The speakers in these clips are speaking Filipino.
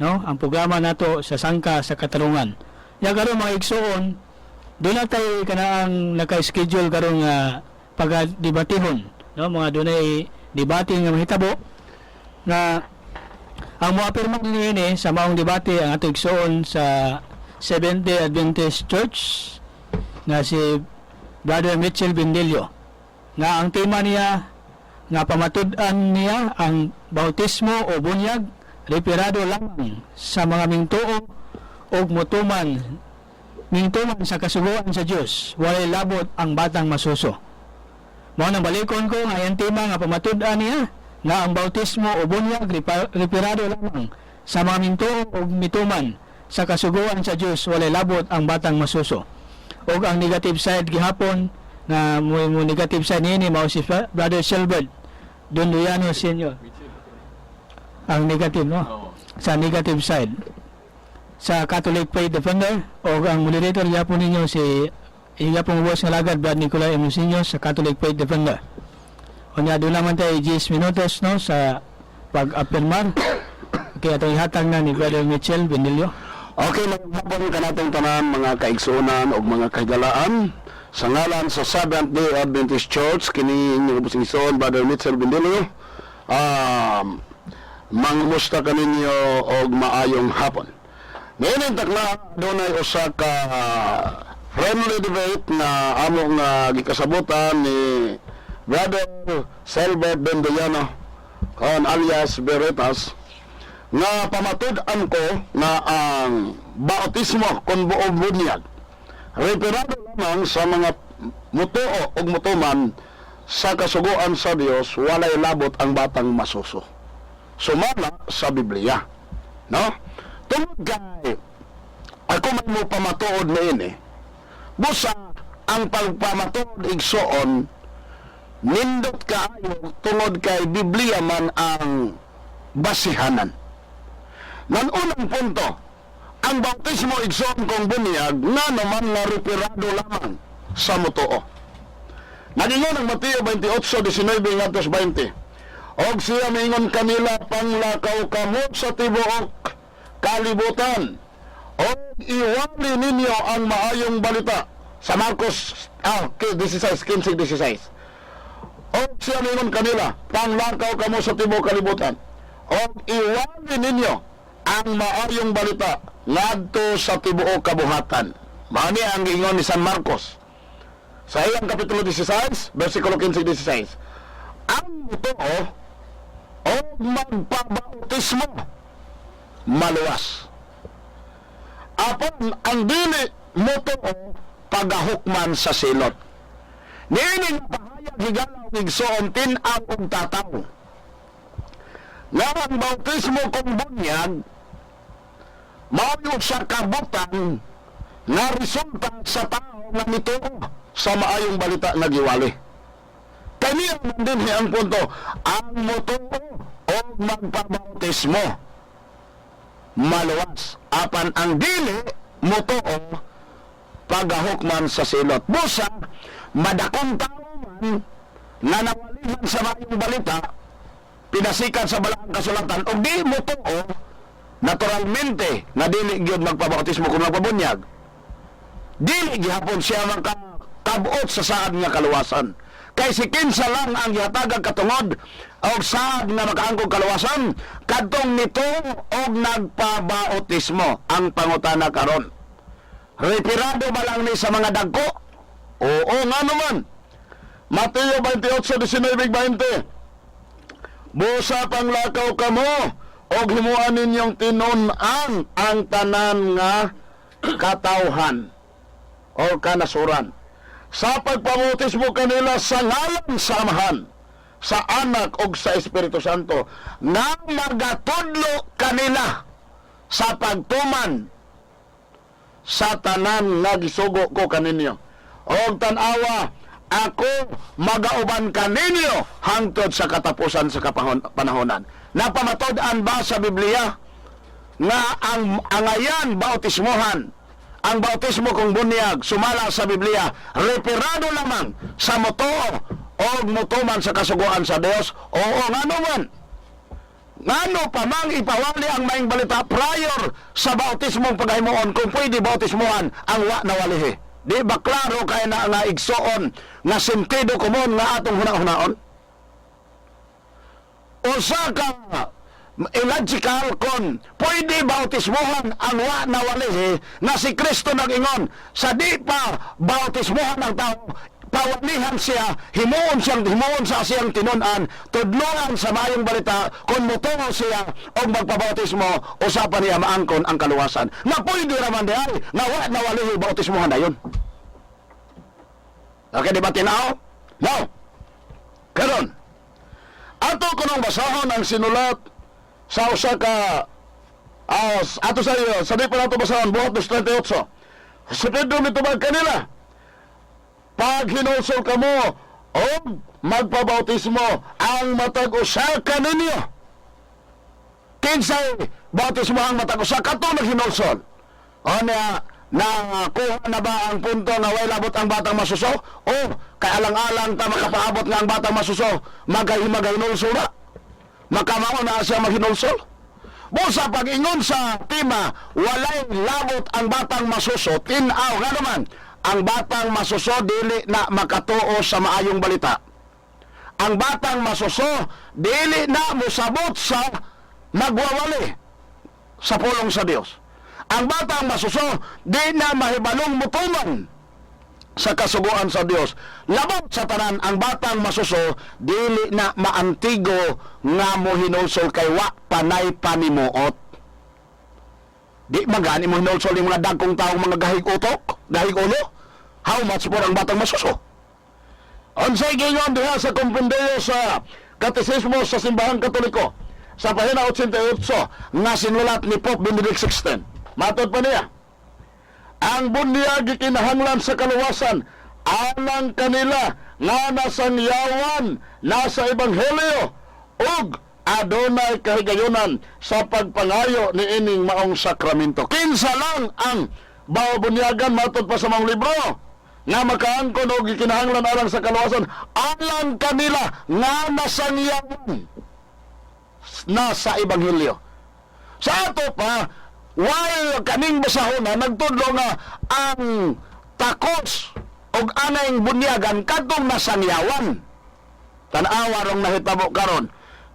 no? Ang programa nato sa Sangka sa Katarungan. Ya karon mga igsoon, doon na tayo kanaang naka-schedule karong pag-debatihon, no? Mga doon ay debate nga mahitabo na ang mga pirma niini sa maong debate ang ato igsoon sa Seventh-day Adventist Church na si Brother Mitchell Bindilio, nga ang tema niya nga pamatud-an niya ang bautismo o bunyag reperado lamang sa mga mingtuo o mutuman sa kasuguan sa Dios, walay labot ang batang masuso. Mao nang balikon ko nga ang tema nga pamatud-an niya nga ang bautismo o bunyag reperado lamang sa mga mingtuo o mituman sa kasuguan sa Dios, walay labot ang batang masuso. O ang negative side gihapon na mo negative side niini mao si Brother Silbert Don Luyano Senior. Ang negative, no? Sa negative side sa Catholic Faith Defender, o ang moderator gihapon ninyo si gihapon boss nga lagad Brad Nicolay M. Senior sa Catholic Faith Defender. O nga doon naman tayo 10 minutos, no, sa pag-apirmar kaya itong ihatag na ni Brother Mitchell Bindilio. Okay, magbabang ka natin tanan mga kaigsunan o mga kahigalaan sa ngalan sa Seventh-day Adventist Church, kini inyong busingson Brother Mitchell Bindilio. Mangumusta ka ninyo og maayong hapon. Ngayon takla doon ay usa ka friendly debate na among gikasabutan ni Brother Silbert Benduyano kon alias Beretas, nga pamatud-an ko na ang bautismo kon buong bunyag reperado lamang sa mga mutuo o mutuman sa kasuguan sa Dios, walay labot ang batang masuso. Sumala sa Biblia, no? Tungod kay ako man mo pamatuod na ini, busa ang pagpamatuod igsoon nindot kaayo tungod kay Biblia man ang basihanan. Nan unang punto, ang bautismo igsoon kong bunyag nga naman nga reperado lamang sa mutuo. Nagingon ang Mateo 28:19 ngadto 20. Og siya mingon kanila, panglakaw kamo sa tibuok kalibutan, og iwali ninyo ang maayong balita. Sa Marcos 16:16. Og siya mingon kanila, panglakaw kamo sa tibuok kalibutan, og iwali ninyo ang maayong balita ngadto sa tibuok kabuhatan. Mao ni ang ingon ni San Marcos sa iyang kapitulo 16, versikulo 15-16. Ang mutuo o magpabautismo maluwas. Apon ang dili mutuo pagahukman sa silot. Niining pahayag higalaw igsoon tin-aw og tataw. Nga ang bautismo kong bunyag mao sa kabutan nga resulta sa tao nga mituo sa maayong balita nga giwali. Kani ang din ang punto, ang mutuo o magpabautismo maluwas. Apan ang dili mutuo pagahukman sa silot. Busa madakong tao man na nawalihan sa maayong balita, pinasikat sa balaang kasulatan, o di mutuo naturalmente na dili gyud magpabautismo kung magpabunyag, dili gihapon siya makabot sa saad nga kaluwasan. Kay si kinsa lang ang gihatagag katungod og saad nga makaangkog kaluwasan kadtong nito og nagpabautismo. Ang pangutana karon, retirado ba lang ni sa mga dagko? Oo nga naman. Mateo 28:19-20. Busa panglakaw kamo og himuan ninyong tinun-an ang tanan nga katawhan o kanasuran sa pagpamautismo kanila sa ngalan sa Amahan, sa Anak ug sa Espiritu Santo, nga magatudlo kanila sa pagtuman sa tanan nga gisugo ko kaninyo. Og tan-awa, ako magauban kaninyo hangtod sa katapusan sa panahonan. Napamatod-an ba sa Biblia nga ang angayan bautismohan, ang bautismo kong bunyag sumala sa Biblia reperado lamang sa mutuo o mutuman sa kasuguan sa Dios? Oo nga naman. ngano pa mang ipawali ang maing balita prior sa bautismong paghimuon kung pwede bautismuhan ang wa nawalihi. Di ba klaro kay na nga igsoon nga sentido komon nga atong hunahunahon? Usa ka illogical kon pwede bautismuhan ang wa nawalihi nga si Kristo nag-ingon sa di pa bautismuhan ang tao pawalihan siya, himuon sa siyang tinunan, tudloan sa mayong balita, kung mutungo siya o magpabautismo, usapan niya maangkon ang kaluwasan. Na pwede raman di ay, nga wa nawalihi bautismohan na yun. Okay, di ba tinao? No. Karon, ato ko nung basahon ang sinulat sa usa ka, ato sa iyo, sa di pa nato basahon, buhat 38. Sa Pedro mitubag kanila, pag hinulsol ka mo o magpabautismo ang matag-usa ka ninyo. Kinsay bautismo ang matag-usa ka to naghinulsol. O niya, nakuha na ba ang punto na way labot ang batang masuso? O kay alang-alang ta makapaabot nga ang batang masuso, maghinulsol na. Makamao na siya maghinulsol. Busa pag-ingon sa tema, walay labot ang batang masuso, tinaw nga naman, ang batang masuso dili na makatuo sa maayong balita. Ang batang masuso dili na musabot sa magwawali sa pulong sa Dios. Ang batang masuso di na mahibalong mutuman sa kasuguan sa Dios. Labot sa tanan ang batang masuso dili na maantigo nga mo hinulsol kay wa panay panimuot. Di magani mo hinulsol yung mga dagkong taong mga gahig utok, gahig ulo. How much more ang batang masuso? Unsay gingon diha sa kompendiyo sa Katekismo sa Simbahang Katoliko sa pahina 88 nga sinulat ni Pope Benedict XVI. Matod pa niya, ang bunyag gikinahanglan sa kaluwasan alang kanila nga nasangyawan nasa ebanghelyo ug adunay kahigayunan sa pagpangayo ni ining maong sakramento. Kinsa lang ang baobunyagan matod pa sa mga libro nga makaangkon og gikinahanglan alang sa kaluwasan alang kanila nga nasangyawan nasa ebanghelyo. Sa ato pa, while kaning basahon na nagtudlo nga ang takos og anay bunyagan kadtong nasangyawan. Tan-awa rong nahitabo karon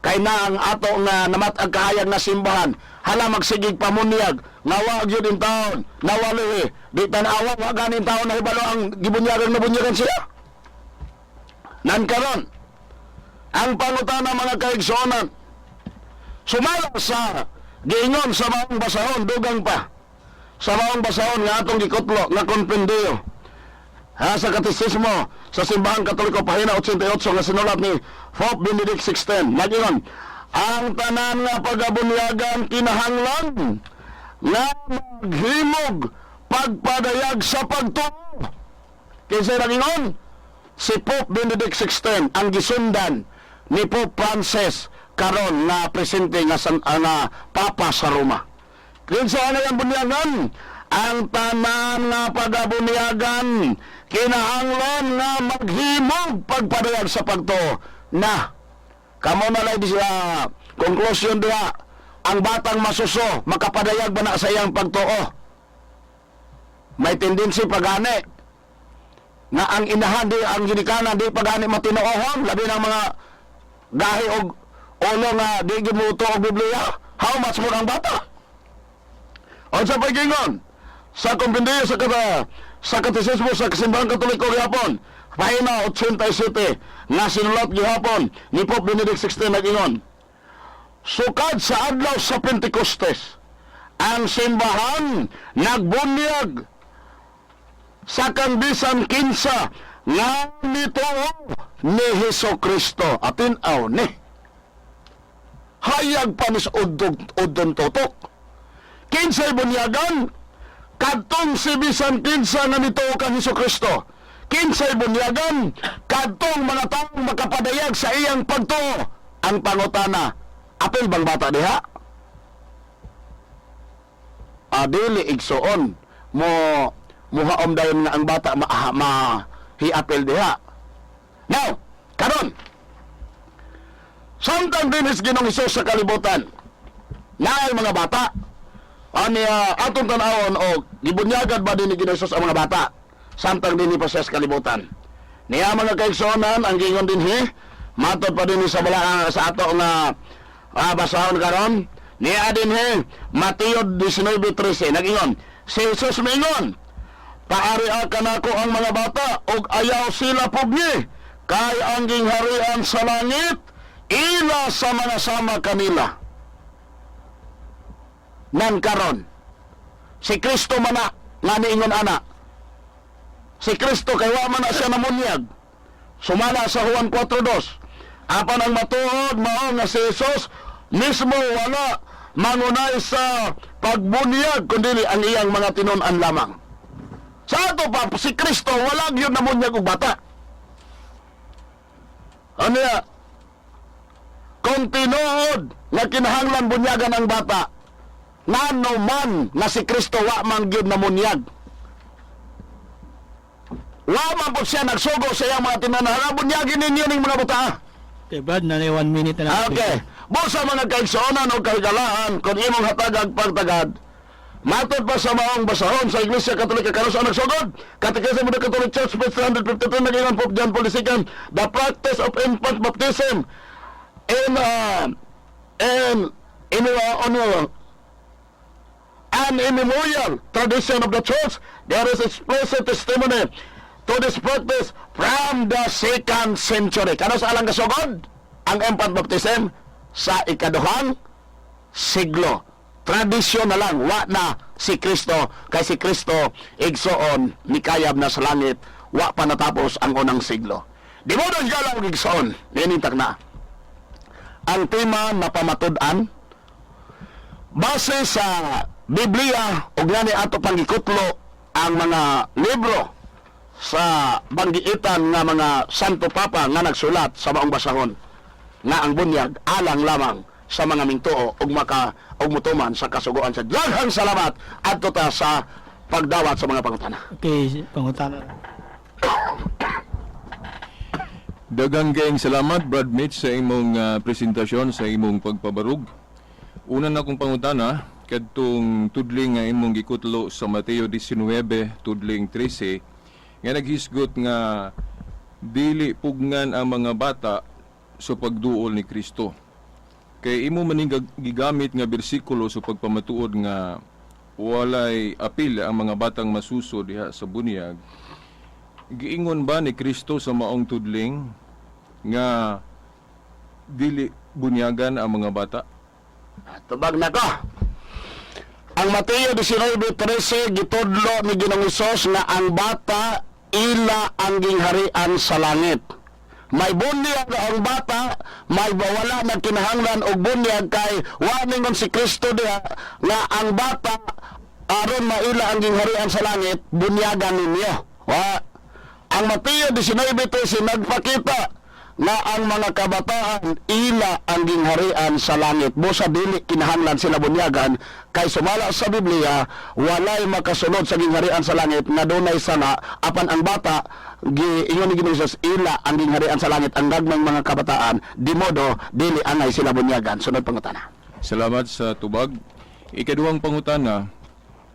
kay na ang ato nga namatag kahayag na simbahan hala magsigig pamunyag nga wa gyud in taon nawali di tan-awa wa ganin taon na hibalo ang gibunyagan na bunyagan siya. Nan karon ang pangutana mga kaigsuonan sumala sa giingon sa maong basahon dugang pa sa maong basahon nga atong gikutlo nga kompendiyo sa Katekismo sa Simbahang Katoliko pahina 88 nga sinulat ni Pope Benedict XVI. Nagingon, ang tanan nga pagabunyagan kinahanglan nga maghimog pagpadayag sa pagtuo. Kinsa nagingon? Si Pope Benedict XVI ang gisundan ni Pope Francis karon nga presente nga Papa sa Roma. Kinsa na ang bunyagan? Ang tanan nga pagabunyagan kinahanglan nga maghimog pagpadayag sa pagtuo na kamo na lang siya conclusion diha ang batang masuso makapadayag ba na sa iyang pagtuo. May tendency pagani nga ang inahan di ang ginikanan di pagani matinuohon labi ng mga gahi og ulo nga di gimuto og Biblia. How much more ang bata? O sa paggingon sa kompendiyo sa Katekismo sa Simbahang Katoliko gihapon pahina 87 nga sinulat gihapon ni Pope Benedict XVI nagingon, sukad sa adlaw sa Pentecostes ang simbahan nagbunyag sa kanbisan kinsa nga nituo ni Hesukristo atin aw ni hayag panis udon totok kinsay bunyagan kadtong si bisan kinsa nga nituo kang Hesukristo. Kinsay bunyagan kadtong mga taong makapadayag sa iyang pagtuo. Ang pangutana, apil bang bata diha? Adili igsoon mo muhaom dayon nga ang bata hiapil diha. Now, karon Samtang dinis Ginoong Hesus sa kalibutan, naay mga bata. Ani atong tanawon o gibunyagad ba din ni Ginoong Hesus ang mga bata? Samtang dinhi pa siya sa kalibutan. Niya mga kaigsonan ang gingon dinhi, matod pa dinhi sa bala sa ato nga basahon karon. Niya dinhi Mateo 19:13 nagingon, si Jesus mingon, paariha ka nako ang mga bata ug ayaw sila pugni, kay ang gingharian sa langit ila sa mga sama kanila. Nan karon si Kristo mana nga niingon ana. Si Kristo kay wa man na siya namunyag. Sumala sa Juan 4:2. Apan ang matuod mao nga si Jesus mismo wala mangunay sa pagbunyag kundi ang iyang mga tinun-an lamang. Sa ato pa si Kristo wala gyud namunyag og bata. Ano ya? Kung tinuod nga kinahanglan bunyagan ang bata, ngano man na si Kristo wa man gyud namunyag. Wa man po siya nagsugo sa iyang mga tinanahan. Bunyagin ninyo ning mga bata. Okay, Brad, na 1 minute na lang. Okay. Busa mga kaigsuonan o kagalaan, kung imong hatagag pagtagad, matod pa sa maong basahon sa Iglesia Katolika karon sa nagsugod. Catechism of the Catholic Church, page 352, nagingon Pope John Paul II, the practice of infant baptism in an immemorial tradition of the Church. There is explicit testimony to this practice from the 2nd century. Kano sa alang kasugod? Ang infant baptism sa ikaduhang siglo. Tradisyon na lang, wa na si Kristo. Kay si Kristo, igsoon, mikayab na sa langit, wa pa natapos ang unang siglo. Di mo doon galang igsoon, ninintag na. Ang tema na pamatud-an, base sa Biblia, ug ngani ato pangikutlo ang mga libro sa banggiitan nga mga Santo Papa nga nagsulat sa maong basahon nga ang bunyag alang lamang sa mga mintuo ug mutuman sa kasugoan sa daghang salamat adto ta sa pagdawat sa mga pangutana. Okay, pangutana. Daghang kayong salamat, Brad Mitch, sa imong presentasyon, sa imong pagpabarug. Una na kong pangutana, kadtong tudling nga imong gikutlo sa Mateo 19, tudling 13, nga naghisgot nga dili pugngan ang mga bata sa pagduol ni Kristo. Kay imo maning gigamit nga bersikulo sa pagpamatuod nga walay apil ang mga batang masuso diha sa bunyag. Giingon ba ni Kristo sa maong tudling nga dili bunyagan ang mga bata? Tubag na ko. Ang Mateo 19:13 gitudlo ni Ginoong Hesus nga ang bata ila ang gingharian sa langit. May bunyag ang bata, may wala na kinahanglan og bunyag kay wa ningon si Kristo diha nga ang bata aron maila ang gingharian sa langit, bunyagan ninyo. Wa. Ang Mateo 19:13 nagpakita nga ang mga kabataan ila ang gingharian sa langit. Busa dili kinahanglan sila bunyagan kay sumala sa Biblia walay makasunod sa gingharian sa langit nga dunay sala apan ang bata ingon ni Ginoong Hesus ila ang gingharian sa langit ang gagmang mga kabataan di modo dili angay sila bunyagan. Sunod pangutana. Salamat sa tubag. Ikaduhang pangutana,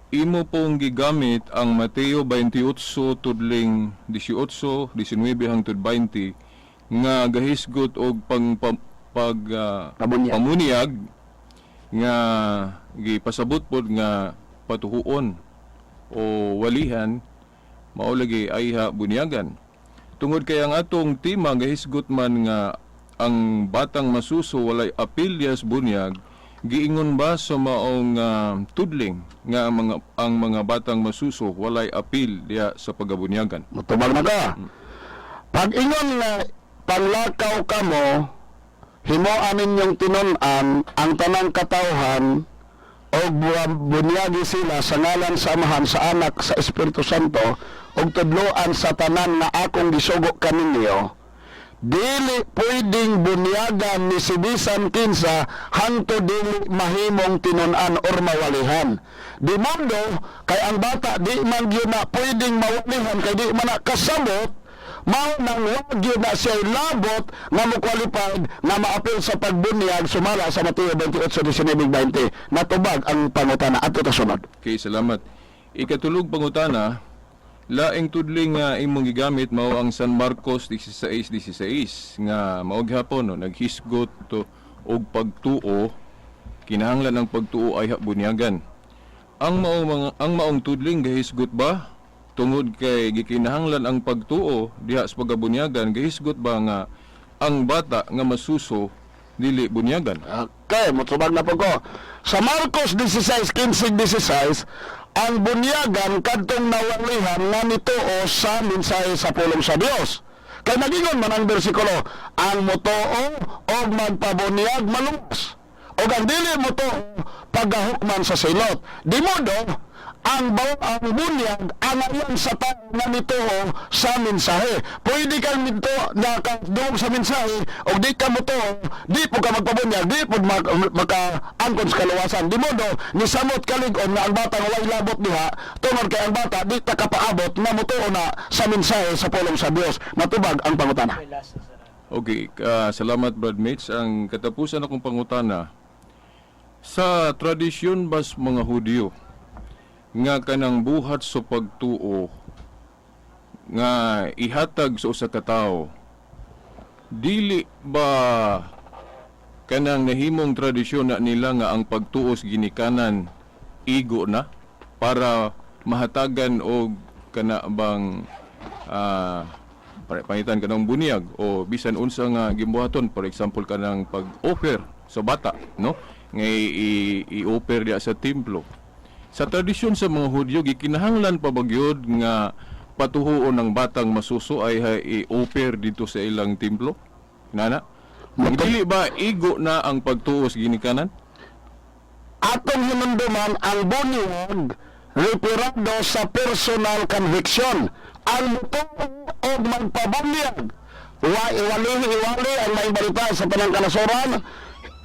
imo pong gigamit ang Mateo 28 tudling 18, 19 hangtod 20 nga gahisgot og pamunyag nga gipasabot pod nga patuhuon o walihan mao lagi ayha bunyagan. Tungod kay ang atong tema gahisgot man nga ang batang masuso walay apelyas bunyag, giingon ba sa maong tudling nga ang mga batang masuso walay apil diha sa pagabunyagan? Mutubag na ka. Pag ingon nga panglakaw kamo, himuan ninyong tinun-an ang tanang katawhan o bunyagi sila sa ngalan sa Amahan, sa Anak, sa Espiritu Santo o tudloan sa tanan na akong gisugo kaninyo. Dili pwedeng bunyagan ni si bisan kinsa hangto dili mahimong tinun-an or mawalihan. Di modo kay ang bata di man gyud na pwedeng mawalihan kay di man na kasabot mao nang wagyo na siya labot nga mo qualified nga maapil sa pagbunyag sumala sa Mateo 28:19-20. Natubag ang pangutana at ito sunod. Okay, salamat. Ikatulog pangutana, laing tudling nga imong gigamit mao ang San Marcos 16:16 nga mao gihapon no, naghisgot to og pagtuo, kinahanglan ang pagtuo ay bunyagan. Ang maong tudling gahisgot ba tungod kay gikinahanglan ang pagtuo diha sa pagabunyagan, gahisgot ba nga ang bata nga masuso dili bunyagan? Okay, mutubag na po ko. Sa Marcos 16:15-16, ang bunyagan kadtong nawalihan nga nituo sa mensahe sa pulong sa Dios. Kay nagingon man ang bersikulo, ang mutuo o magpabunyag maluwas. O ang dili mutuo paggahukman sa silot. Di modo, ang bunyag ang ayon sa tao nga nituo sa mensahe. Pwede kang nito nakadungog sa mensahe o di ka mutuo, di po ka magpabunyag, di po maka-angkon sa kaluwasan. Di modo, nisamot kalig-on nga ang bata nga way labot diha, tungod kay ang bata di ta kapaabot na mutuo na sa mensahe sa pulong sa Dios. Natubag ang pangutana. Okay, salamat Brad Mitch. Ang katapusan akong pangutana, sa tradisyon bas mga Hudyo, nga kanang buhat sa pagtuo nga ihatag sa usa ka tawo, dili ba kanang nahimong tradisyon na nila nga ang pagtuos ginikanan igo na para mahatagan og kana bang pangitan kanang bunyag o bisan unsa nga gimbuhaton, for example kanang pag-offer sa bata, no, nga i-offer diya sa templo. Sa tradisyon sa mga Hudyo, gikinahanglan pa ba gyud nga patuhuon ng batang masuso ay i-offer dito sa ilang templo? Nana? Dili ba igo na ang pagtuos ginikanan? Atong hinumduman ang bunyag referado sa personal conviction. Ang mutuo o magpabunyag, iwali ang maibalita sa panangkalasoran,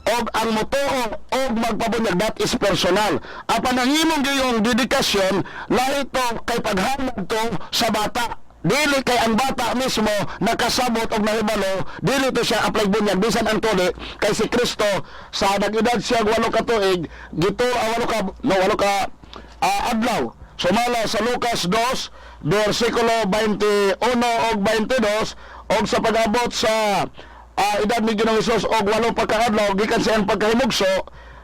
og ang mutuo og magpabunyag, that is personal. Apan ang imong gayong dedikasyon lahi to kay paghamad to sa bata, dili kay ang bata mismo nakasabot og nahibalo, dili to siya apply bunyag bisan ang tuli kay si Kristo sa nag-edad siya 8 ka tuig gito 8 ka adlaw. Sumala sa Lucas 2 versikulo 21 og 22 og sa pag-abot sa edad ni Ginoong Hesus og 8 pagkaadlaw gikan sa iyang pagkahimugso,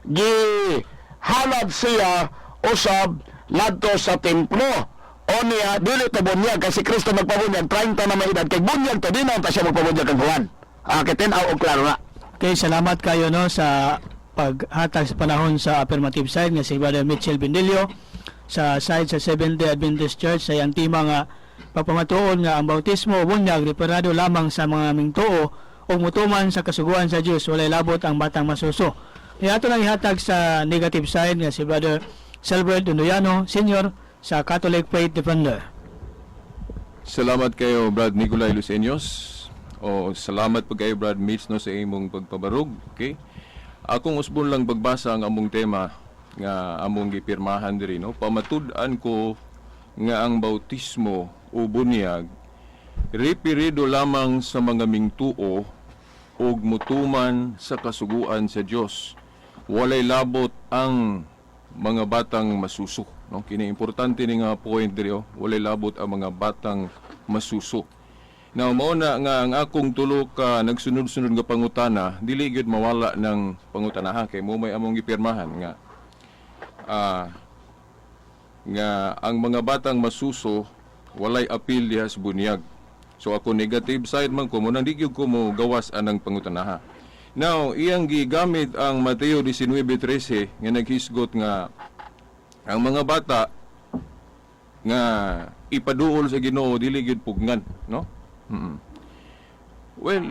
gihalad siya usab ngadto sa templo. O niya dili to bunyag kasi Kristo magpabunyag 30 na may edad, kay bunyag to di na ta siya magpabunyag kang Juan. Kitin-aw og klaro na. Okay, salamat kayo no sa paghatag sa panahon sa affirmative side nga si Brother Mitchell Bendilio sa side sa Seventh-day Adventist Church sa iyang tema nga pagpamatuon nga ang bautismo o bunyag referado lamang sa mga mingtuo o mutuman sa kasuguan sa Dios, walay labot ang batang masuso. Kaya ato lang ihatag sa negative side nga si Brother Selvred Undoyano Senior sa Catholic Faith Defender. Salamat kayo Brad Nicolay Luceños. O salamat po kayo Brad Mitch no sa imong pagpabarog. Okay? Akong usbon lang pagbasa ang among tema nga among gipirmahan diri, no. Pamatud-an ko nga ang bautismo o bunyag referido lamang sa mga mingtuo ug mutuman sa kasuguan sa Dios. Walay labot ang mga batang masuso, no. Kini importante ni nga point diri, oh. Walay labot ang mga batang masuso. Now, mao na nga ang akong tulo ka nagsunod-sunod nga pangutana, dili gyud mawala ng pangutanaha kay mo may among gipirmahan nga ang mga batang masuso walay apil diha sa bunyag. So ako negative side man ko mo nang di gyud ko mo gawas anang pangutanaha. Now, iyang gigamit ang Mateo 19:13 nga naghisgot nga ang mga bata nga ipaduol sa Ginoo dili gyud pugnan, no? Well,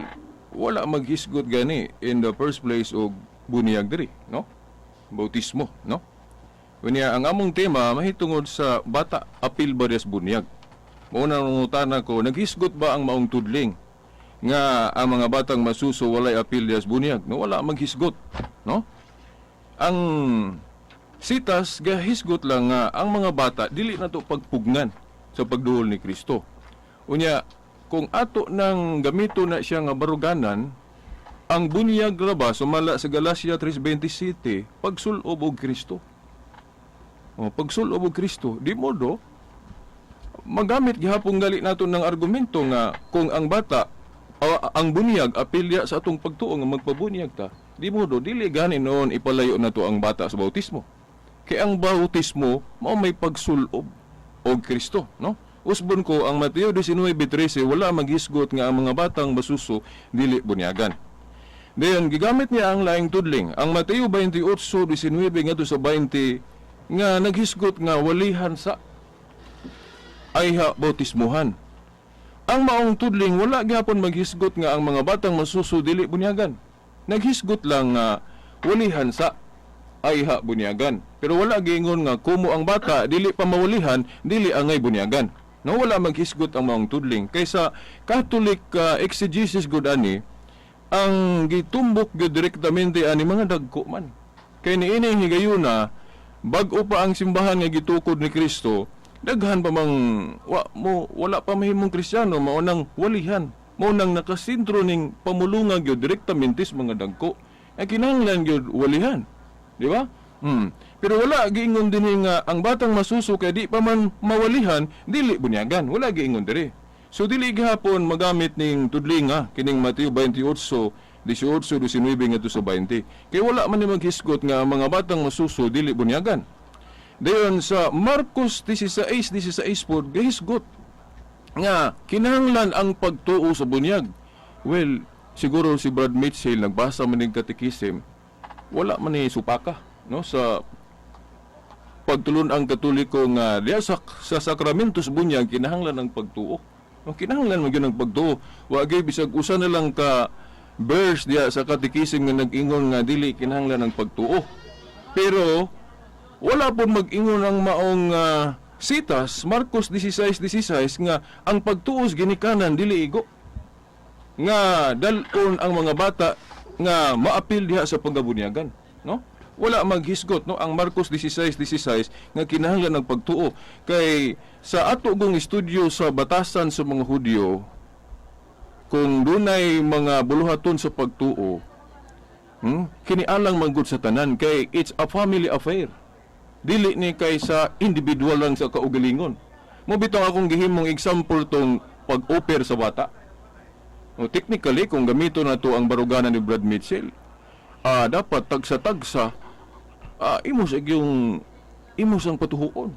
wala maghisgot gani in the first place og bunyag diri, no? Bautismo, no? Unya ang among tema mahitungod sa bata apil ba des bunyag. Mao na nangutana ko, naghisgot ba ang maong tudling nga ang mga batang masuso walay apil des bunyag? No, wala maghisgot, no? Ang sitas gahisgot lang nga ang mga bata dili na to pagpugnan sa pagduol ni Kristo. Unya kung ato nang gamito na siya nga baruganan, ang bunyag ra ba sumala sa Galacia 3:27, pagsulob og Kristo. O, pagsulob og Kristo, di modo magamit gihapon gali nato ng argumento nga kung ang bata ang bunyag apilya sa atong pagtuo nga magpabunyag ta, di modo dili gani noon ipalayo nato ang bata sa bautismo. Kay ang bautismo mao may pagsulob og Kristo, no? Usbon ko ang Mateo 19:13 wala maghisgot nga ang mga batang masuso dili bunyagan. Dayon gigamit niya ang laing tudling. Ang Mateo 28:19 ngadto sa 20 nga naghisgot nga walihan sa ayha bautismuhan. Ang maong tudling wala gyapon maghisgot nga ang mga batang masuso dili bunyagan. Naghisgot lang nga walihan sa ayha bunyagan. Pero wala giingon nga kumo ang bata dili pa mawalihan dili angay bunyagan. No, wala maghisgot ang maong tudling. Kaysa Catholic exegesis gud ani ang gitumbok gyud direktamente ani mga dagko man. Kay niini higayuna bag-o pa ang simbahan nga gitukod ni Kristo, daghan pa mang wala pa mahimong Kristiyano mao nang walihan, mao nang nakasentro ning pamulungan gyud direktamente sa mga dagko. Ang kinahanglan gyud walihan, di ba? Pero wala giingon dinhi nga ang batang masuso kay di pa man mawalihan dili bunyagan, wala giingon diri. So dili gihapon magamit ning tudling kining Mateo 28:18-19 ngadto sa 20. Kay wala man ni maghisgot nga ang mga batang masuso dili bunyagan. Dayon sa Marcos 16:16 pod gahisgot nga kinahanglan ang pagtuo sa bunyag. Well, siguro si Brad Mitchell nagbasa man ning katekism, wala man ni supaka, no, sa pagtulon ang Katoliko nga diya sa sakramentos bunyag kinahanglan ang pagtuo. No, kinahanglan man gyud ang pagtuo. Wa gyud bisag usa na lang ka verse diya sa katekism nga nag-ingon nga dili kinahanglan ang pagtuo. Pero wala po mag-ingon ang maong sitas, Marcos 16:16 nga ang pagtuos ginikanan dili igo. Nga dalon ang mga bata nga maapil diha sa pagabunyagan, no? Wala maghisgot, no, ang Marcos 16:16 nga kinahanglan ng pagtuo. Kay sa ato gong estudyo sa batasan sa mga Hudyo, kung dunay mga buluhaton sa pagtuo, kinialang manggod sa tanan kay it's a family affair. Dili ni kay sa individual lang sa kaugalingon. Mo bitong akong gihimong example tong pag-offer sa bata. No, technically kung gamito na to ang baruganan ni Brad Mitchell, dapat tagsa-tagsa imo sang patuhuon.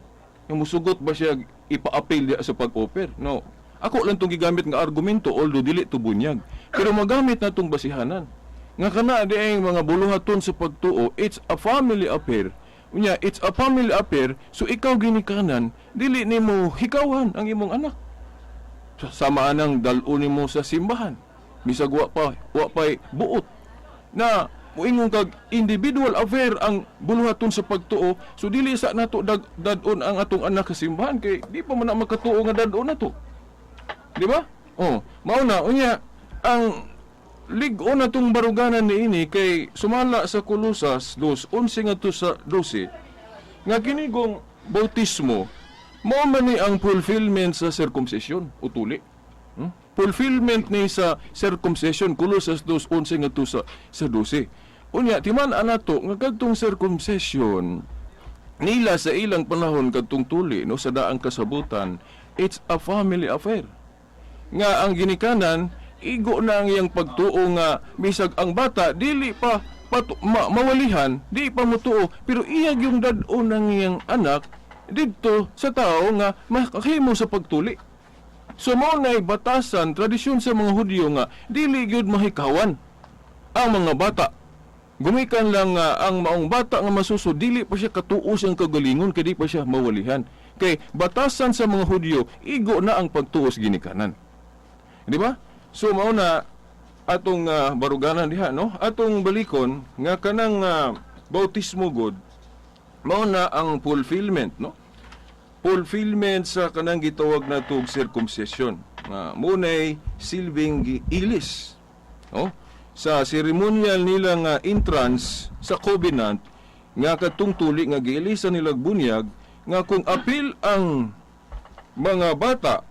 Imo sugot ba siya ipa-appeal sa pag-offer? No. Ako lang tong gigamit nga argumento although dili to bunyag. Pero magamit na tong basihanan. Nga kana di ay mga buluhaton sa pagtuo, it's a family affair. Unya, it's a family affair, so ikaw ginikanan, dili nimo hikawan ang imong anak. Samaan ang dalon nimo sa simbahan. Bisag wa pa buot. Na moingon kag individual affair ang buluhaton sa pagtuo, so dili sa nato dadon ang atong anak sa simbahan kay di pa man na makatuo nga dadon nato. Di ba? Oh, mao na unya ang ligo na itong baruganan ni ini kay sumala sa Kolosas 2:11 nga to sa 12 nga kinigong bautismo mao man ni ang fulfillment sa circumcision utuli. Fulfillment ni sa circumcision Kolosas 2:11 nga to sa 12. Unya timan-an nato nga kadtong circumcision nila sa ilang panahon kadtong tuli no sa daang kasabutan, it's a family affair. Nga ang ginikanan igo na ang iyang pagtuo nga bisag ang bata dili pa mawalihan, di pa mutuo, pero iyag yung dadon ng iyang anak didto sa tao nga makahimo sa pagtuli. So mao nay batasan, tradisyon sa mga Hudyo nga dili gyud mahikawan ang mga bata. Gumikan lang nga ang maong bata nga masuso dili pa siya katuo siyang kagalingon kay di pa siya mawalihan. Kay batasan sa mga Hudyo igo na ang pagtuos ginikanan. Di ba? So mao na atong baruganan diha, no? Atong balikon nga kanang bautismo god mao na ang fulfillment, no? Fulfillment sa kanang gitawag na tug circumcision. Mao nay silbing ilis, no? Sa ceremonial nila nga entrance sa covenant nga kadtong tuli nga giilisan nila bunyag nga kung apil ang mga bata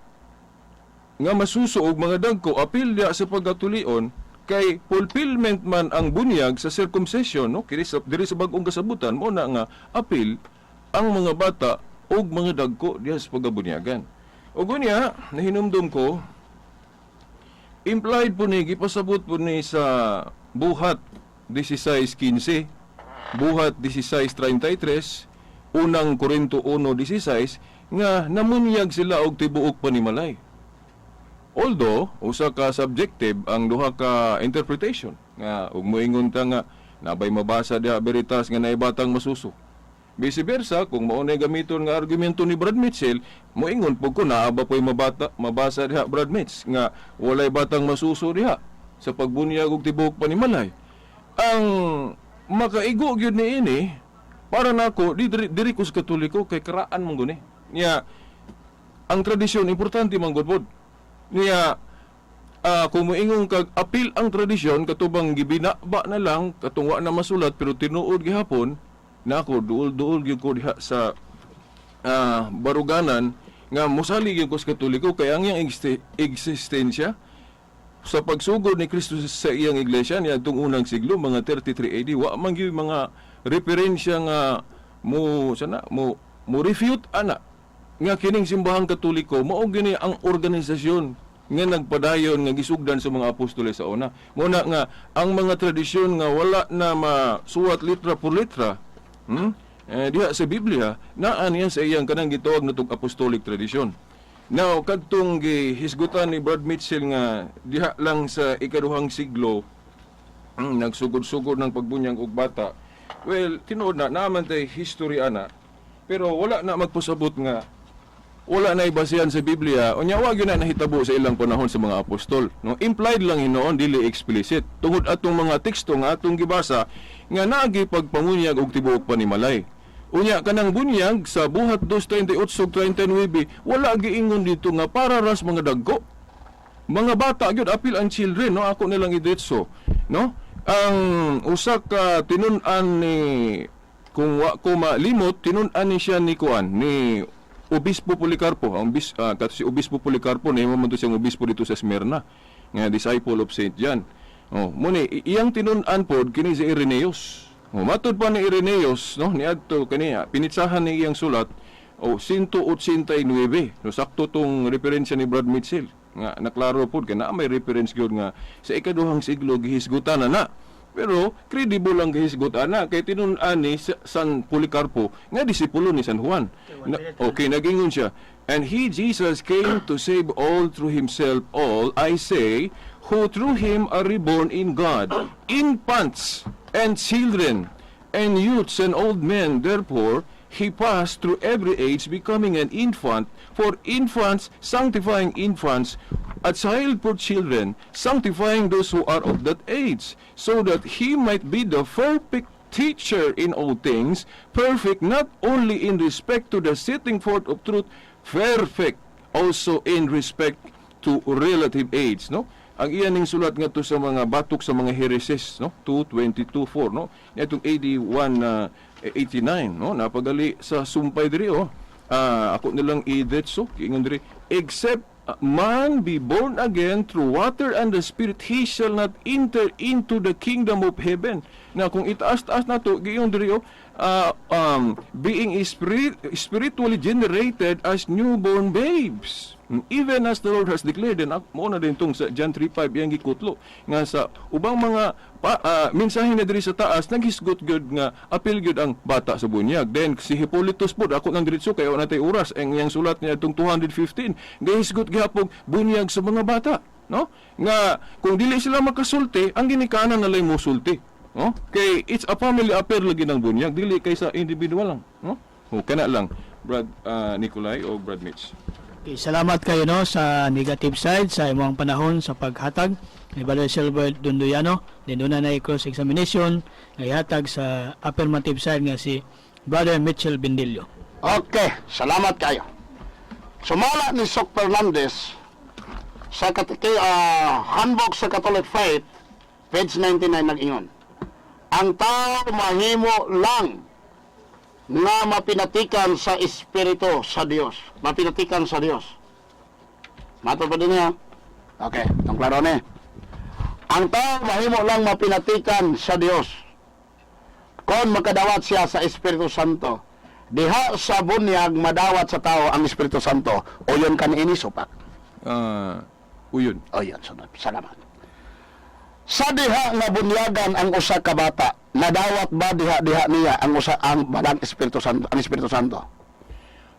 nga masusuog mga dagko apil diha sa pagatulion kay fulfillment man ang bunyag sa circumcision, no? Kini sa diri sa bag-ong kasabutan mo na nga apil ang mga bata og mga dagko diha sa pagabunyagan. Ug unya nahinumdum ko implied po ni gipasabot po ni sa buhat 16:15, buhat 16:33, unang Korinto 1:16 nga namunyag sila og tibuok panimalay. Although usa ka subjective ang duha ka interpretation nga ug moingon ta nga nabay mabasa diha veritas nga naay batang masuso. Vice versa, kung mao nay gamiton nga argumento ni Brad Mitchell, moingon pug ko naaba po'y mabasa diha Brad Mitch nga walay batang masuso diha sa pagbunyag og tibuok panimalay. Ang makaigo gyud ni ini para nako diri ko sa Katoliko kay karaan mong guni. Niya ang tradisyon importante man gud pod. Niya kung moingon kag apil ang tradisyon katubang gibinaba na lang katong wa na masulat pero tinuod gihapon nako duol-duol gyud ko diha sa baruganan nga mosali gyud ko sa Katoliko kay ang iyang eksistensya sa pagsugod ni Kristo sa iyang iglesia niya atong unang siglo mga 33 AD wa man gyud mga referensya nga mo refute ana nga kining simbahang Katoliko mao gini ang organisasyon nga nagpadayon nga gisugdan sa mga apostoles sa una. Muna nga ang mga tradisyon nga wala na masuwat litra por litra diha sa Biblia naa niya sa iyang kanang gitawag natong apostolic tradition. Now kadtong gihisgutan ni Brad Mitchell nga diha lang sa ikaduhang siglo nagsugod-sugod ng pagbunyag og bata. Well, tinuod na naman tay history ana. Pero wala na magpasabot nga wala na ibasihan sa Biblia. Unya wa gyud na nahitabo sa ilang panahon sa mga apostol, no? Implied lang hinoon dili explicit. Tungod atong mga teksto nga atong gibasa nga naagi pagpamunyag og tibuok panimalay. Unya kanang bunyag sa buhat 2:38-39 wala giingon dito nga para ras mga dagko. Mga bata gyud apil ang children, no? Ako nilang idetso, no? Ang usa ka tinun-an ni kung wa ko malimot tinun-an ni siya ni kuan ni Obispo Policarpo, ang si Obispo Policarpo na man to siyang obispo dito sa Smyrna, nga disciple of Saint John. Muni iyang tinun-an pod kini si Irenaeus. Matud pa ni Irenaeus, no, niadto kaniya pinitsahan ni iyang sulat 189. No, sakto tong referensya ni Brad Mitchell nga naklaro pod kana may reference gyud nga sa ikaduhang siglo gihisgutan na. Pero credible ang gihisgutan na kay tinun-an ni San Policarpo nga disipulo ni San Juan. Okay, nagingon siya. And he, Jesus, came to save all through himself all, I say, who through him are reborn in God, infants and children, and youths and old men. Therefore, he passed through every age, becoming an infant, for infants, sanctifying infants, a child for children, sanctifying those who are of that age, so that he might be the perfect teacher in all things, perfect not only in respect to the setting forth of truth, perfect also in respect to relative age, no? Ang iyan ning sulat nga to sa mga batok sa mga heresies, no? 2:22-4, no? Itong AD 189, no? Napagali sa sumpay diri, ako nilang idetso, ingon diri, except man be born again through water and the Spirit, he shall not enter into the kingdom of heaven. Na kung itaas-taas na to, giyon diri being spiritually generated as newborn babes, even as the Lord has declared. And mo na din tong sa John 3:5 yang gikutlo nga sa ubang mga mensahe na diri sa taas naghisgot gyud nga apil gyud ang bata sa bunyag. Then si Hippolytus pod ako nang diretso kay wala tay oras ang iyang sulat niya tong 215 gahisgot gihapon bunyag sa mga bata, no? Nga kung dili sila makasulti ang ginikanan na lay mosulti, no? Kay it's a family affair lagi ng bunyag dili kay sa individual lang, no? Kana lang Brad Nicolay o Brad Mitch. Okay, salamat kayo no sa negative side sa imong panahon sa paghatag ni Brother Silver Dunduyano. Then doon na cross examination nga ihatag sa affirmative side nga si Brother Mitchell Bendillo. Okay, salamat kayo. Sumala ni Sok Fernandez sa Handbook sa Catholic Faith, page 99 nag-ingon. Ang tao mahimo lang na mapinatikan sa Espiritu sa Dios. Mapinatikan sa Dios. Matod pa din niya. Okay, itong klaro ni. Ang tao mahimo lang mapinatikan sa Dios kung makadawat siya sa Espiritu Santo. Diha sa bunyag madawat sa tao ang Espiritu Santo. O yun kan ini supak. Uyon. O yun, sunod. Salamat. Sa diha nga bunyagan ang usa ka bata, nadawat ba diha niya ang usa ang balang Espiritu Santo, ang Espiritu Santo?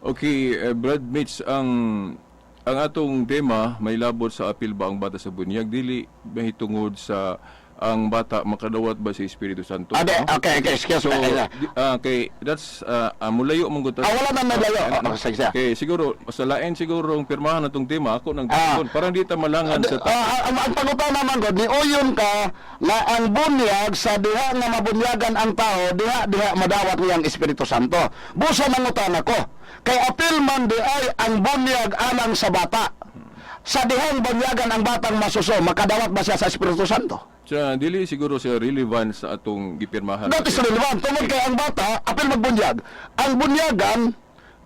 Okay, Brad Mitch, ang atong tema may labot sa apil ba ang bata sa bunyag, dili mahitungod sa ang bata makadawat ba sa Espiritu Santo. Okay, excuse me. Okay, that's mulayo mong gusto. Wala na naglayo. Sige. Okay, siguro masalain siguro ang pirmahan natong tema ako nang parang di ta malangan sa ang pangutan naman god ni uyon ka na ang bunyag sa diha nga mabunyagan ang tao, diha madawat niya ang Espiritu Santo. Busa nangutan ako. Kay apil man di ay ang bunyag alang sa bata. Sa dihang bunyagan ang batang masuso, makadawat ba siya sa Espiritu Santo? Sa dili siguro siya relevant sa atong gipirmahan. That is relevant. Tungod kay ang bata, apil magbunyag. Ang bunyagan,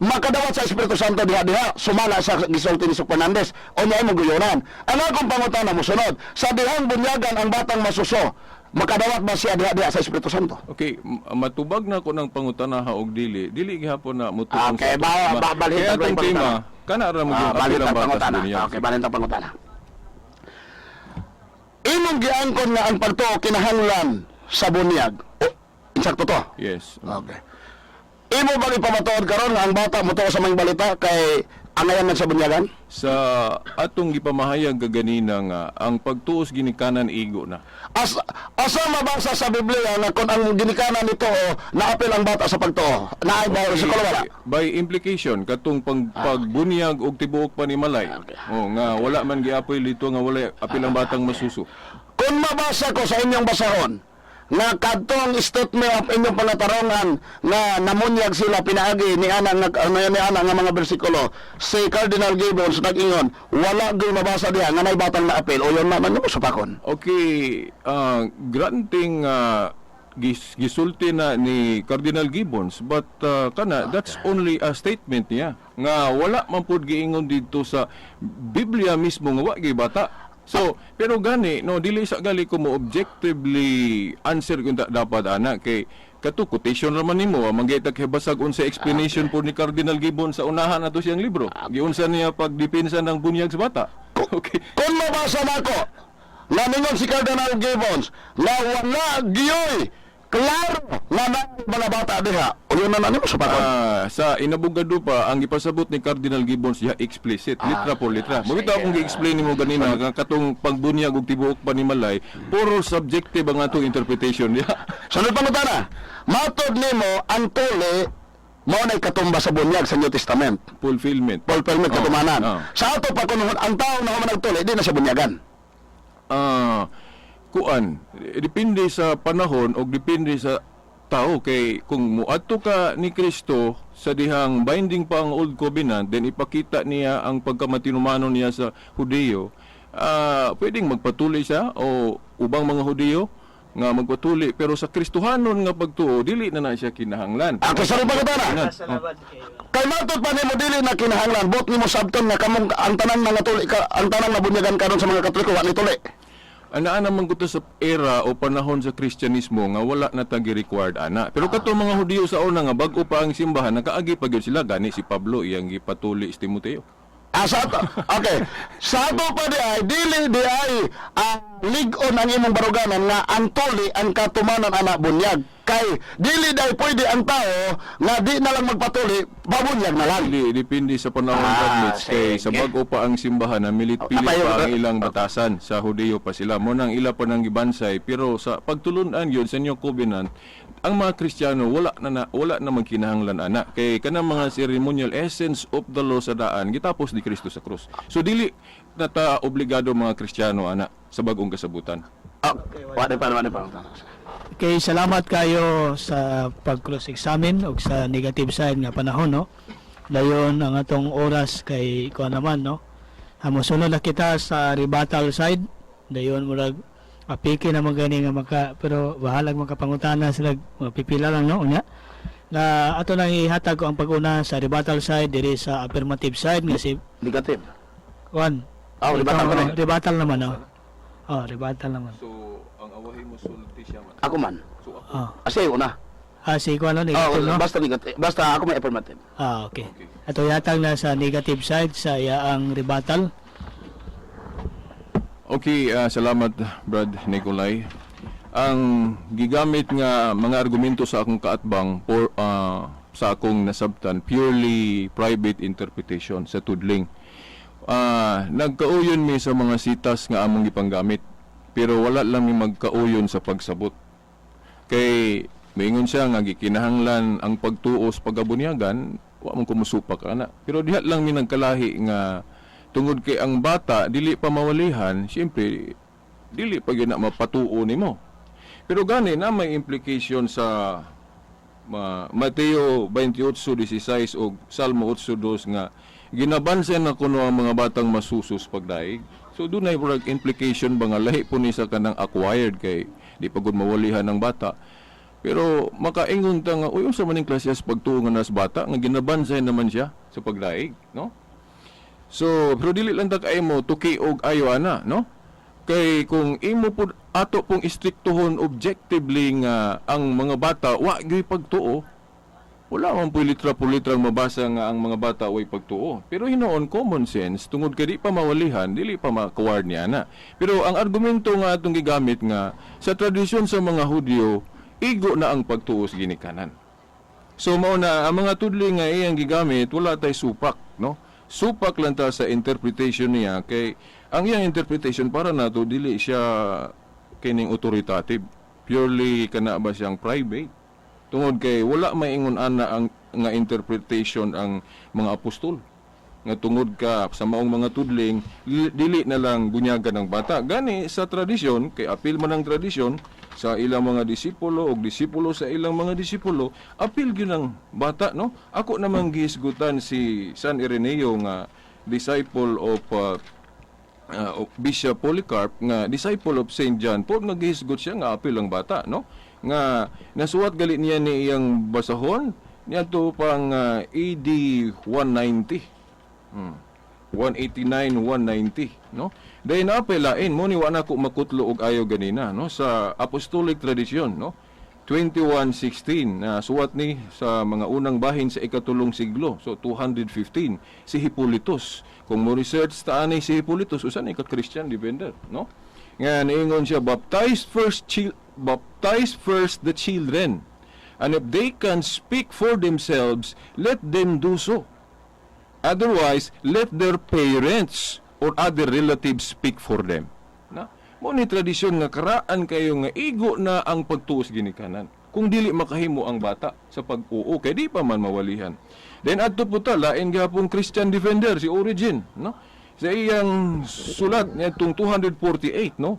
makadawat sa Espiritu Santo diha-diha, sumala sa gisulti ni Sok Fernandez, o niya ay maguyonan. Ano akong pangutana mo sunod? Sa dihang bunyagan ang batang masuso, makadawat ba siya diha-diha sa Espiritu Santo? Okay, matubag na ko ng pangutana og dili gihapon na mutuon Okay, balhin kaya ang atong tema, kana ra mo gyud balhin apil ang ang bata sa pangutana. bunyag. Okay, balhin ang pangutana. Imong giangkon nga ang pagtuo kinahanglan sa bunyag. Insakto to. Yes. Okay. Imo ba ipamatuod karon nga ang bata motuo sa mga balita kay angayan man sa bunyagan? Sa atong gipamahayag kaganina nga ang pagtuos ginikanan igo na. Asa mabasa sa Biblia nga kung ang ginikanan nito naapil ang bata sa pagtuo? Naay ba sa wala? By implication katong pagbunyag og tibuok panimalay. Oh, nga wala man giapoy dito nga wala apil ang batang masuso. Kung mabasa ko sa inyong basahon nga kadtong statement of inyong panatarongan nga namunyag sila pinaagi ni ana nga mga bersikulo, si Cardinal Gibbons nag-ingon wala gyud mabasa diha nga nay batang naapil o yon man mo supakon. Okay, granting gisulti na ni Cardinal Gibbons, but that's only a statement niya nga wala man pud giingon dito sa Biblia mismo nga wa gyud bata. So, pero gani, no, dili sa gali ko mo objectively answer kung dapat ana kay kato quotation naman nimo manggita kay basag unsa explanation po ni Cardinal Gibbon sa unahan nato siyang libro. Giunsa niya pagdepensa ng bunyag sa bata. Okay. Kung mabasa nako nga ningon si Cardinal Gibbons na wala giyoy klaro nga mga bata diha o yun na nimo supakon. Sa inabugado pa ang ipasabot ni Cardinal Gibbons ya explicit litra por litra. Mo bitaw akong gi-explain nimo ganina nga katong pagbunyag og tibuok panimalay puro subjective ang atong interpretation niya. Sunod pangutana. Matod nimo ang tuli mo nay katumba sa bunyag sa New Testament. Fulfillment. Fulfillment katumanan. Sa ato pa kuno ang tao na human nagtuli di na sa bunyagan. Kuan, depende sa panahon o depende sa tao kay kung muadto ka ni Kristo sa dihang binding pa ang Old Covenant then ipakita niya ang pagkamatinumano niya sa Hudiyo, pwedeng magpatuloy siya o ubang mga Hudiyo nga magpatuloy pero sa Kristohanon nga pagtuo dili na siya kinahanglan. Ako sa pangutana. Kay matod pa nimo dili na kinahanglan bot nimo sabton nga kamong ang tanang mga tuli ang tanang nabunyagan karon sa mga Katoliko wa ni tuli. Anaan naman ko sa era o panahon sa Kristyanismo nga wala na tagi required ana. Pero kato mga Hudiyo sa una nga bag-o pa ang simbahan nakaagi pa gyud sila gani si Pablo iyang gipatuli si Timoteo. Sa ato. Okay. Sa ato pa di ay dili di ay lig-on ang imong baruganan nga ang tuli ang katumanan anak bunyag. Kay dili dai pwede ang tao nga di na lang magpatuli, babunyag na lang. Depende sa panahon Mitch kay sa bag-o pa ang simbahan na milit-pilit pa ang ilang batasan sa Hudiyo pa sila. Mo nang ila pa nang gibansay pero sa pagtulunan yun sa New Covenant ang mga Kristiyano wala na magkinahanglan ana kay kanang mga ceremonial essence of the law sa daan gitapos ni Kristo sa krus. So dili nata obligado mga Kristiyano ana sa bag-ong kasabutan. Wala pa. Okay, salamat kayo sa pag-cross-examine o sa negative side nga panahon, no? Dayon ang atong oras kay kuan naman, no? Mosunod na kita sa rebuttal side. Dayon murag apiki na magani nga pero bahalag makapangutana sila mapipila lang, no? Unya. Na ato nang ihatag ko ang pag-una sa rebuttal side diri sa affirmative side nga si Negative. Kuan. Ribatal ka rin. Ribatal naman, oh. Oh, ribatal naman. So, ang awahin mo sulti siya man. Ako man. So, ako. Oh. Sa'yo na. Si kuan negative, no? Basta negative. Basta ako may affirmative. Okay. Okay. Ato yatang nasa negative side sa iyaang ribatal. Okay, salamat Brad Nicolay. Ang gigamit nga mga argumento sa akong kaatbang for sa akong nasabtan purely private interpretation sa tudling. Nagkauyon mi sa mga sitas nga among gipanggamit pero wala lang mi magkauyon sa pagsabot. Kay moingon siya nga gikinahanglan ang pagtuos pagabunyagan wa man kumusupak ana. Pero diha lang mi nagkalahi nga tungod kay ang bata dili pa mawalihan, siyempre dili pa gyud na mapatuo nimo. Pero gani na may implication sa Mateo 28:16 o Salmo 8:2 nga ginabansen na kuno ang mga batang masusus pagdaig. So dunay brag implication ba nga lahi po ni sa kanang acquired kay di pagud mawalihan ng bata. Pero makaingon ta nga uy unsa man ning klase sa pagtuo nga nas bata nga ginabansen naman siya sa pagdaig, no? So, pero dili lang ta kay mo tuki og ayo ana, no? Kay kung imo pud ato pong istriktuhon objectively nga ang mga bata wa gyud pagtuo, wala man po litra po litrang mabasa nga ang mga bata way pagtuo. Pero hinoon common sense tungod kay di pa mawalihan, dili pa makaward niya na. Pero ang argumento nga atong gigamit nga sa tradisyon sa mga Hudyo, igo na ang pagtuo sa ginikanan. So mao na ang mga tudling nga iyang gigamit wala tay supak, no? Supak lang ta sa interpretation niya kay ang iyang interpretation para nato dili siya kining authoritative, purely kana ba siyang private tungod kay wala maingon ana ang nga interpretation ang mga apostol nga tungod ka sa maong mga tudling dili na lang bunyagan ng bata gani sa tradisyon kay apil man ang tradisyon sa ilang mga disipulo o disipulo sa ilang mga disipulo, apil gyud ng bata, no? Ako namang gihisgutan si San Ireneo nga disciple of Bishop Polycarp nga disciple of Saint John. Pag naghisgot siya nga apil ang bata, no? Nga nasuwat gali niya ni iyang basahon niya to pang AD 190. 189, 190, no? Dahil naapelain mo ni wala ko makutlo og ayo ganina, no? Sa apostolic tradisyon, no? 2116 na suwat ni sa mga unang bahin sa ikatulong siglo, so 215 si Hippolytus. Kung mo research ta ani si Hippolytus usa ni ka Christian defender, no? Nga niingon siya baptize first the children, and if they can speak for themselves, let them do so. Otherwise, let their parents or other relatives speak for them. Na? Mo ni tradisyon nga karaan kayo nga igo na ang pagtuos ginikanan. Kung dili makahimo ang bata sa pag-uo, kay di pa man mawalihan. Then adto po ta lain gyapon Christian defender si Origen, no? Sa iyang sulat niya tung 248, no?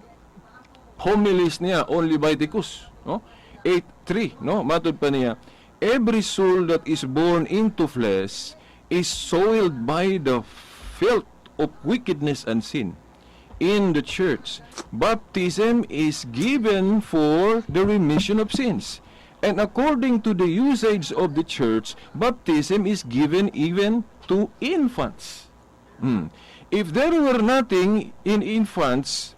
Homilies niya on Leviticus, no? 8:3, no? Matud pa niya, every soul that is born into flesh is soiled by the filth of wickedness and sin. In the church, baptism is given for the remission of sins. And according to the usage of the church, baptism is given even to infants. If there were nothing in infants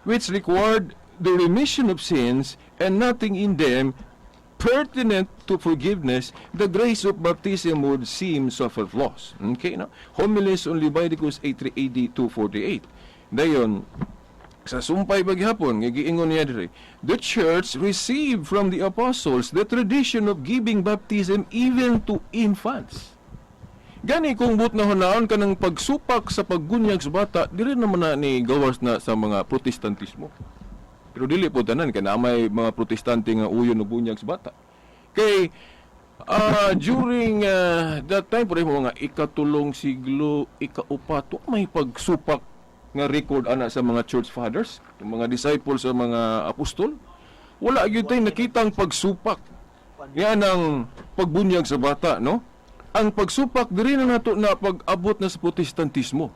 which required the remission of sins and nothing in them pertinent to forgiveness, the grace of baptism would seem superfluous. Okay, no? Homilies on Leviticus 8:3 AD 248. Dayon, sa sumpay paghapon, giingon niya diri, the church received from the apostles the tradition of giving baptism even to infants. Gani kung but na hunaon ka ng pagsupak sa paggunyag sa bata, diri naman na ni gawas na sa mga protestantismo. Pero dili po tanan kay na may mga protestante nga uyon og bunyag sa bata. Kay during that time pare mga ikatulong siglo, ikaupat may pagsupak nga record ana sa mga church fathers, mga disciples sa mga apostol. Wala gyud tay nakitang pagsupak. Yan ang pagbunyag sa bata, no? Ang pagsupak diri na nato na pag-abot na sa protestantismo.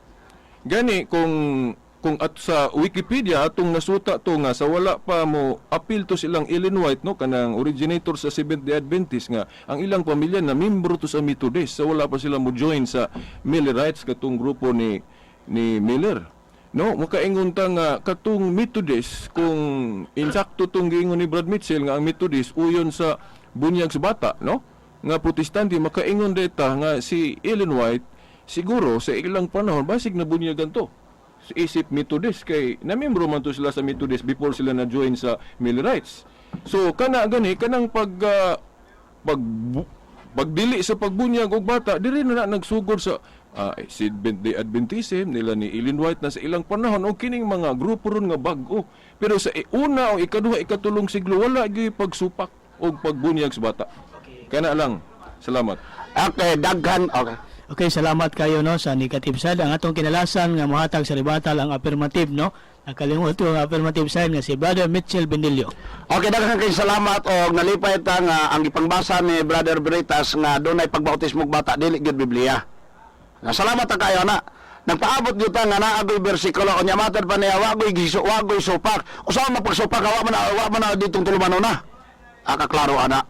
Gani kung at sa Wikipedia atong nasuta to nga sa wala pa mo appeal to silang Ellen White, no, kanang originator sa Seventh-day Adventist nga ang ilang pamilya na membro to sa Methodist, sa wala pa sila mo join sa Millerites katong grupo ni ni Miller. No, makaingon ta nga katong Methodist kung insakto tong giingon ni Brad Mitchell nga ang Methodist uyon sa bunyag sa bata, no? Nga protestante makaingon deta nga si Ellen White siguro sa ilang panahon basig na bunyagan to. Sa isip Methodist kay namembro man to sila sa Methodist before sila na join sa Millerites. So kana gani kanang pagdili sa pagbunyag og bata diri na nagsugod sa Seventh-day Adventism nila ni Ellen White na sa ilang panahon o kining mga grupo ron nga bag-o. Pero sa una o ikaduha, ikatulong siglo wala gyud pagsupak o pagbunyag sa bata. Kana lang. Salamat. Okay, daghan. Okay. Okay, salamat kayo no sa negative side. Ang atong kinalasan nga mohatag sa rebuttal ang affirmative no. Nakalimot yung affirmative side nga si Brother Mitchell Benilio. Okay, daghan kay salamat og nalipay ta nga ang ipangbasa ni Brother Veritas nga dunay pagbautismo og bata dili gyud Biblia. Salamat ta kayo na. Nagpaabot gyud ta nga naa agoy bersikulo unya matud pa niya wagoy supak. Usahay magpagsupak wa man na ditong tulumanon na. Akaklaro ana.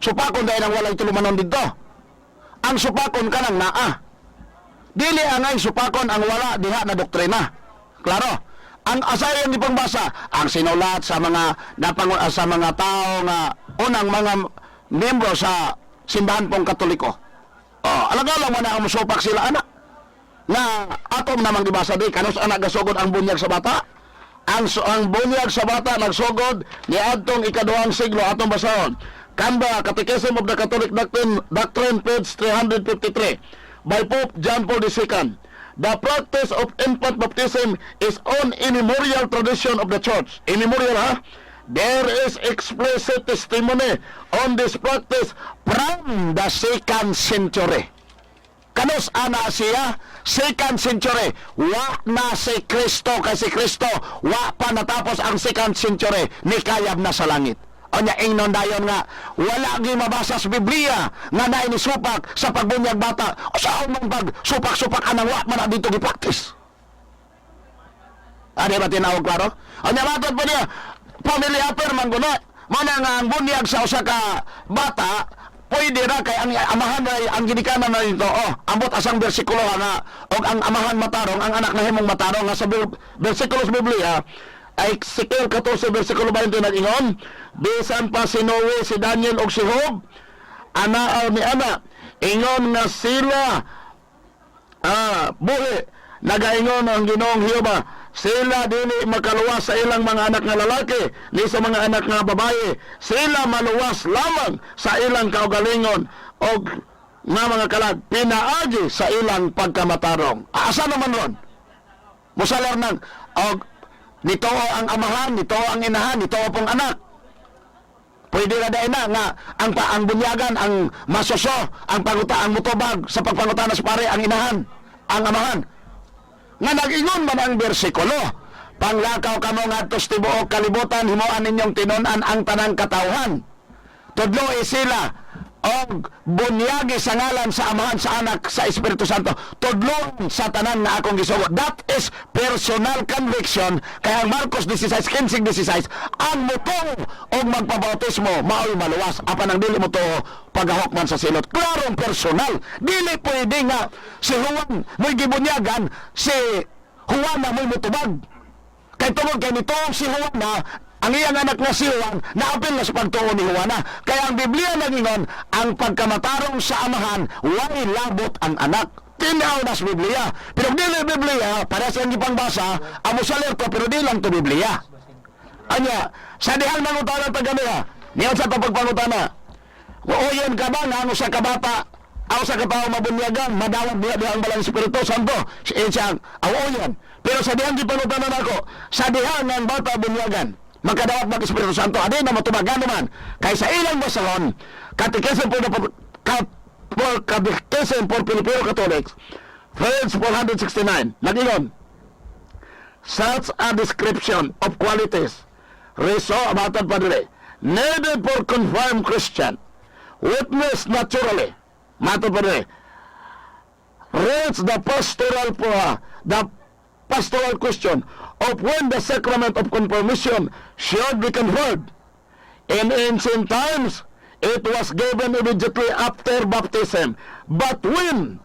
Supakon dahil ang walay tulumanon dito. Ang supakon kanang naa. Dili angay supakon ang wala diha na doktrina. Klaro. Ang asayan ni pangbasa ang sinulat sa mga sa mga tao nga unang mga miyembro sa simbahan pong Katoliko. Alagalang mo na ang musupak sila anak. Nga atom namang dibasa di kanus anak gasugod ang bunyag sa bata. Ang bunyag sa bata nagsugod ni adtong ikaduhang siglo atong basahon. Canberra Catechism of the Catholic Doctrine page 353 by Pope John Paul II. The practice of infant baptism is an immemorial tradition of the Church. Immemorial, ha? There is explicit testimony on this practice from the 2nd century. Kanus ana siya, 2nd century. Wa na si Kristo kay si Kristo. Wa pa natapos ang 2nd century. Nikayab na sa langit. Onya ingnon dayon nga wala gyud mabasa sa Biblia nga naay ni supak sa pagbunyag bata. O sa man pag supak-supak anang wa man na dito gi-practice. Ade ba tinawag klaro? Onya matod pa niya family affair man guna. Mana nga ang bunyag sa usa ka bata pwede ra kay ang amahan ay ang ginikanan na dito. Ambot asang bersikulo nga og ang amahan matarong ang anak na himong matarong nga sa bersikulo sa Biblia ay Ezekiel 14 versikulo 20 nag-ingon, bisan pa si Noe, si Daniel og si Job, ana ni ana, ingon nga sila buhi, nagaingon ang Ginoong Jehova, sila dili makaluwas sa ilang mga anak nga lalaki, ni sa mga anak nga babaye, sila maluwas lamang sa ilang kaugalingon og nga mga kalag, pinaagi sa ilang pagkamatarong. Asa naman ron? Musalar nang og nito ang amahan, nito ang inahan, nito pong anak. Pwede na dahil na nga ang bunyagan, ang masoso, ang ang mutubag sa pagpangutana sa pare, ang inahan, ang amahan. Nga nag-ingon man ang bersikulo, panglakaw kamo nga tibuok kalibutan, himuan ninyong tinunan ang tanang katawhan. Tudlo sila, og bunyagi sa ngalan sa amahan, sa anak, sa Espiritu Santo, tudlon sa tanan na akong gisugot. That is personal conviction. Kaya ang Marcos 16:16 ang mutong og magpabautismo mao'y maluwas apan ang dili mo to paghahok man sa silot. Klarong personal. Dili pwede nga si Juan mo'y gibunyagan, si Juan na mo'y mutubag. Kay tungod kay nito si Juan na ang iyang anak na si Juan, naapil na sa pagtuo ni Juana. Kaya ang Biblia nagingon, ang pagkamatarong sa amahan, wala labot ang anak. Tinaw na sa Biblia. Pero dili Biblia, para sa hindi pangbasa, amo sa lerto, pero di lang to Biblia. Anya, sa dihang nangutana tagamira, niyon sa pagpangutana, uuyon ka ba na ano sa kabata, aw sa katao mabunyagan, madawag diha ang balang Espiritu Santo, siyang, uuyon. Pero sa dihang gipangutana nako, sa dihang ng bata bunyagan, magkadawat ng Espiritu Santo, adi na matubagan naman. Kaya sa ilang basahon, Catechism for Filipino Catholics, page 469, nagingon, such a description of qualities, matad pa dili, needed for confirmed Christian, witness naturally, matad pa dili, reach the pastoral question of when the sacrament of confirmation should be conferred. In ancient times, it was given immediately after baptism. But when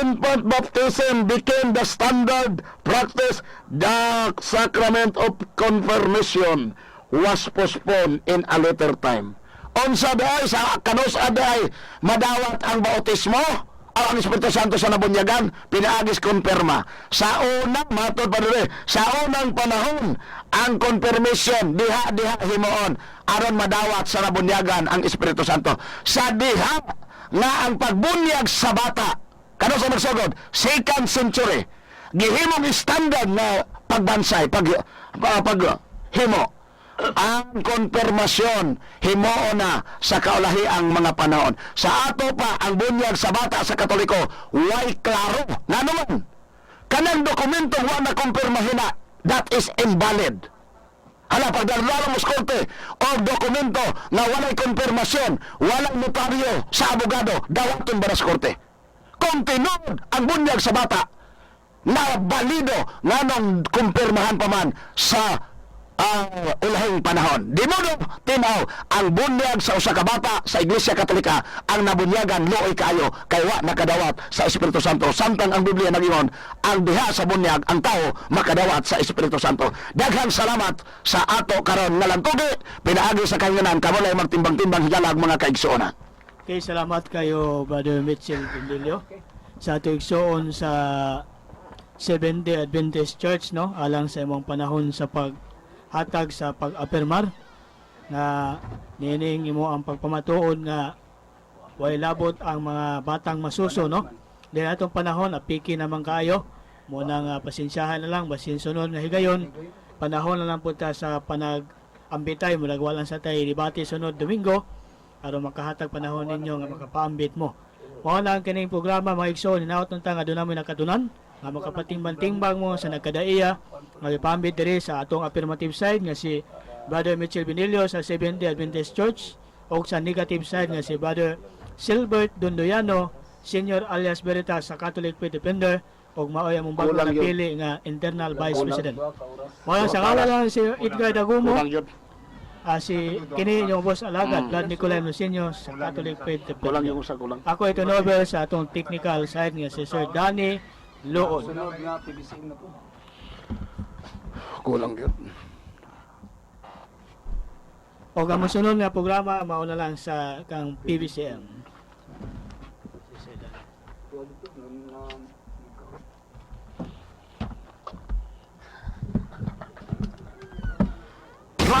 infant baptism became the standard practice. The sacrament of confirmation was postponed in a later time. Unsa daay sa kanus aday madawat ang bautismo ang Espiritu Santo sa nabunyagan pinaagis konfirma. Sa unang matod pa dili, sa unang panahon ang confirmation diha himoon aron madawat sa nabunyagan ang Espiritu Santo. Sa diha nga ang pagbunyag sa bata kano sa magsugod second century gihimong standard na pagbansay himo ang konfirmasyon himoo na sa kaulahiang mga panahon. Sa ato pa ang bunyag sa bata sa Katoliko way klaro nga naman kanang dokumento wa na kumpirmahina, that is invalid. Hala, pagdarlaro mo sa korte o dokumento na walay konfirmasyon, walang notaryo sa abogado, dawaton ba na sa korte? Kung tinuod ang bunyag sa bata na balido nga nung kumpirmahan pa man sa ulahing panahon. Di mo tinaw ang bunyag sa usa ka bata sa Iglesia Katolika ang nabunyagan luoy kayo kay wa nakadawat sa Espiritu Santo. Samtang ang Biblia nagingon ang diha sa bunyag ang tao makadawat sa Espiritu Santo. Daghang salamat sa ato karon nga lantugi pinaagi sa kanganan kamo lay magtimbang-timbang higalag mga kaigsuonan. Okay, salamat kayo Brother Mitchell Bindilio sa ato igsuon sa Seventh-day Adventist Church, no, alang sa imong panahon sa paghatag sa pag-apirmar na nining imo ang pagpamatuod nga way labot ang mga batang masuso, no. Di atong panahon apiki naman kaayo mo nang pasensyahan na lang basin sunod nga higayon panahon na lang punta sa panag-ambitay murag walang sa tay debate sunod Domingo aron makahatag panahon ninyo nga makapaambit mo. Mao na ang kining programa mga igsoon hinaot nang nga doon namin nakatunan nga makapatimbang-timbang mo sa nagkadaiya nga ipambit diri sa atong affirmative side nga si Brother Mitchell Binilio sa Seventh-day Adventist Church o sa negative side nga si Brother Silbert Dondoyano Senior alias Veritas sa Catholic Faith Defender o maoy among bago na pili nga internal vice president. Mao sa ngala lang si Edgar Dagumo si kini yung boss alagad Vlad Nicolay Lucenio sa Catholic Faith Defender. Ako ito Nobel sa atong technical side nga si Sir Danny Loon. Kulang yun. O ang masunod nga programa mauna lang sa kang PBCM.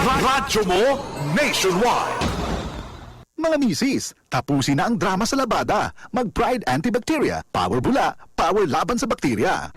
Radyo mo nationwide. Mga misis, tapusin na ang drama sa labada. Mag-Pride Antibacteria. Power bula, power laban sa bakterya.